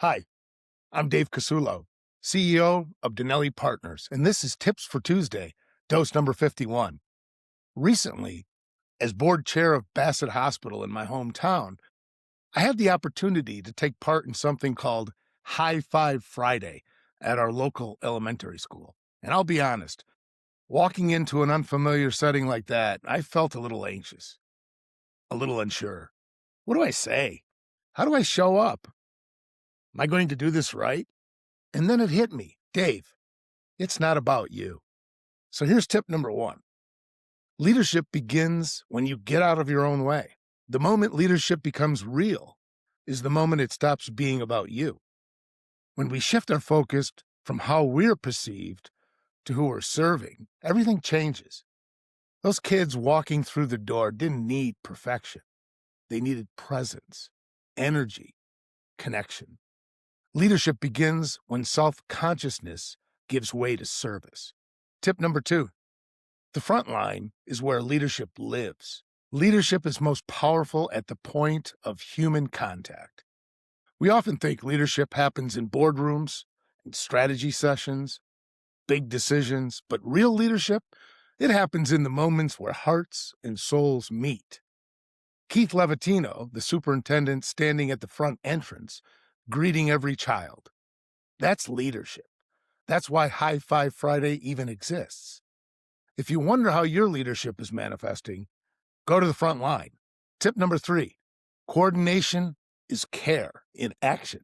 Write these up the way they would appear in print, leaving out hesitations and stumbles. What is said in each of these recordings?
Hi, I'm Dave Casullo, CEO of Dinelli Partners, and this is Tips for Tuesday, dose number 51. Recently, as board chair of Bassett Hospital in my hometown, I had the opportunity to take part in something called High Five Friday at our local elementary school. And I'll be honest, walking into an unfamiliar setting like that, I felt a little anxious, a little unsure. What do I say? How do I show up? Am I going to do this right? And then it hit me, Dave, it's not about you. So here's tip number one. Leadership begins when you get out of your own way. The moment leadership becomes real is the moment it stops being about you. When we shift our focus from how we're perceived to who we're serving, everything changes. Those kids walking through the door didn't need perfection. They needed presence, energy, connection. Leadership begins when self-consciousness gives way to service. Tip number two, the front line is where leadership lives. Leadership is most powerful at the point of human contact. We often think leadership happens in boardrooms and strategy sessions, big decisions, but real leadership, it happens in the moments where hearts and souls meet. Keith Levatino, the superintendent standing at the front entrance, greeting every child. That's leadership. That's why High Five Friday even exists. If you wonder how your leadership is manifesting, go to the front line. Tip number three, coordination is care in action.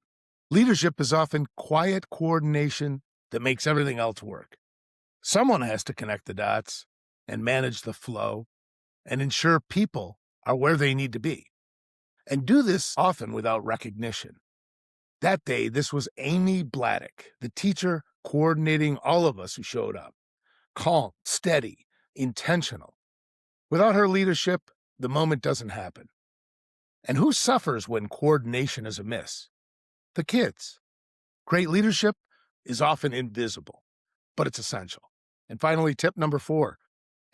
Leadership is often quiet coordination that makes everything else work. Someone has to connect the dots and manage the flow and ensure people are where they need to be, and do this often without recognition. That day, this was Amy Bladdock, the teacher coordinating all of us who showed up. Calm, steady, intentional. Without her leadership, the moment doesn't happen. And who suffers when coordination is amiss? The kids. Great leadership is often invisible, but it's essential. And finally, tip number four,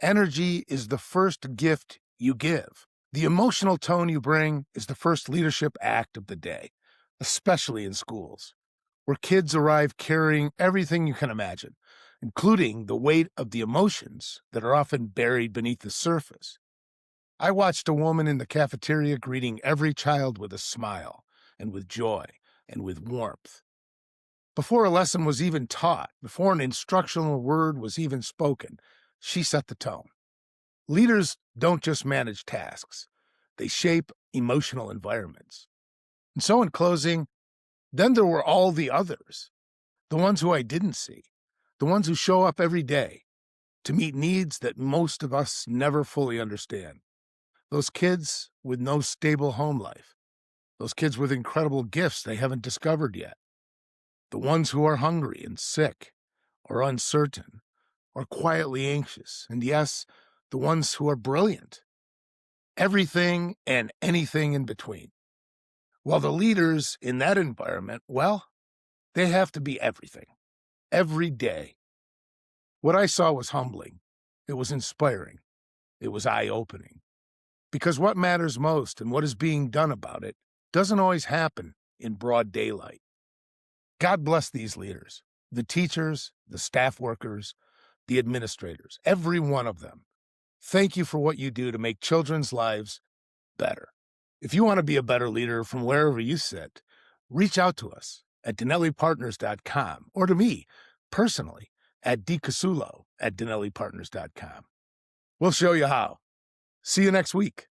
energy is the first gift you give. The emotional tone you bring is the first leadership act of the day, especially in schools, where kids arrive carrying everything you can imagine, including the weight of the emotions that are often buried beneath the surface. I watched a woman in the cafeteria greeting every child with a smile and with joy and with warmth. Before a lesson was even taught, before an instructional word was even spoken, she set the tone. Leaders don't just manage tasks, they shape emotional environments. And so in closing, then there were all the others, the ones who I didn't see, the ones who show up every day to meet needs that most of us never fully understand. Those kids with no stable home life, those kids with incredible gifts they haven't discovered yet, the ones who are hungry and sick or uncertain or quietly anxious, and yes, the ones who are brilliant. Everything and anything in between. While the leaders in that environment, well, they have to be everything, every day. What I saw was humbling. It was inspiring. It was eye-opening. Because what matters most and what is being done about it doesn't always happen in broad daylight. God bless these leaders, the teachers, the staff workers, the administrators, every one of them. Thank you for what you do to make children's lives better. If you want to be a better leader from wherever you sit, reach out to us at DinelliPartners.com or to me personally at dcasullo@DinelliPartners.com. We'll show you how. See you next week.